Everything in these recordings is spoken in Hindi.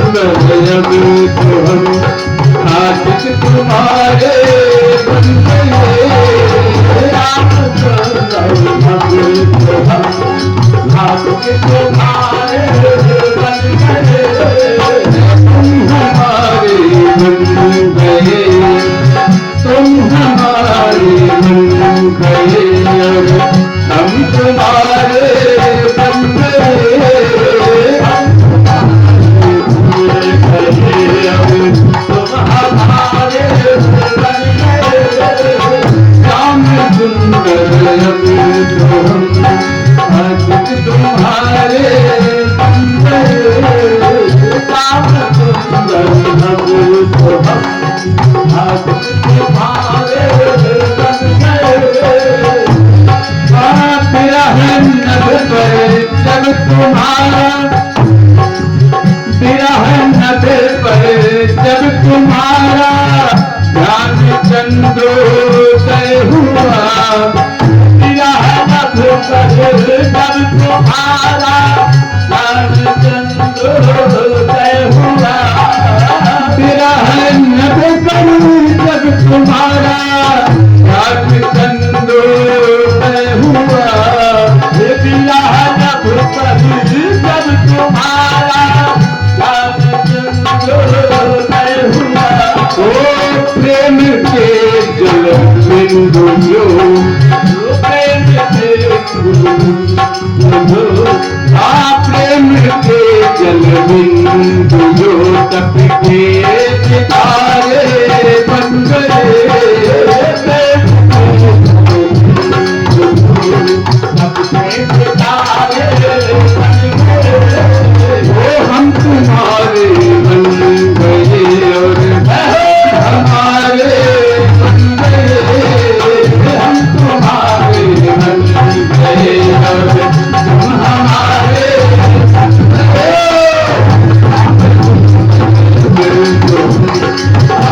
अब तो हम आशिक तुम्हारे बन गए। रामचंद्र अब तो हम आशिक तुम्हारे बन गए। तुम हमारे बन गए, तुम हमारे बन गए, हम तुम्हारे बन गए। जब तुम्हारा ध्यान चंद्रोदय हुआ, जब तुम्हारा ध्यान चंद्रोदय हुआ, जब तुम्हारा ध्यान चंद्रोदय हुआ, जब तुम्हारा ओ प्रेम के जल बिंदु जो, प्रेम के प्रेम के जल बिंदु जो टपके सितारे बन गए। हम तुम्हारे बन गए और हमारे बन गए। हम तुम्हारे बन गए और तुम हमारे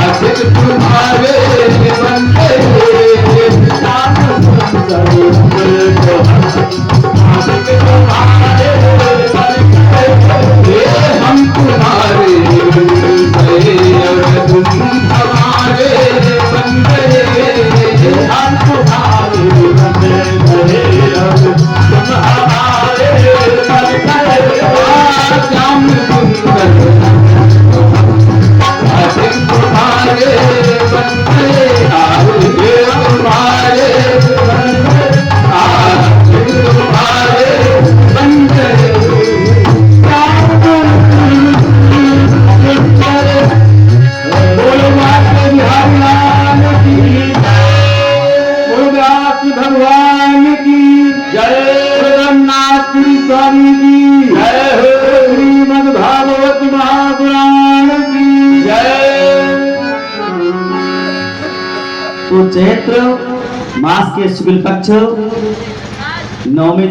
आशिक तुम्हारे बन गए। हम तुम्हारे बन गए और तुम हमारे बन गए। हम तुम्हारे बन गए और तुम हमारे बन गए। श्याम सुंदर आशिक तुम्हारे बन गए। तुम्हारे बन गए, आशिक तुम्हारे बन गए। भगवान की जय, जगन्नाथ स्वामी की जय हो, श्रीमद् भागवत महापुराण की जय। तो चैत्र मास के शुक्ल पक्ष नवमी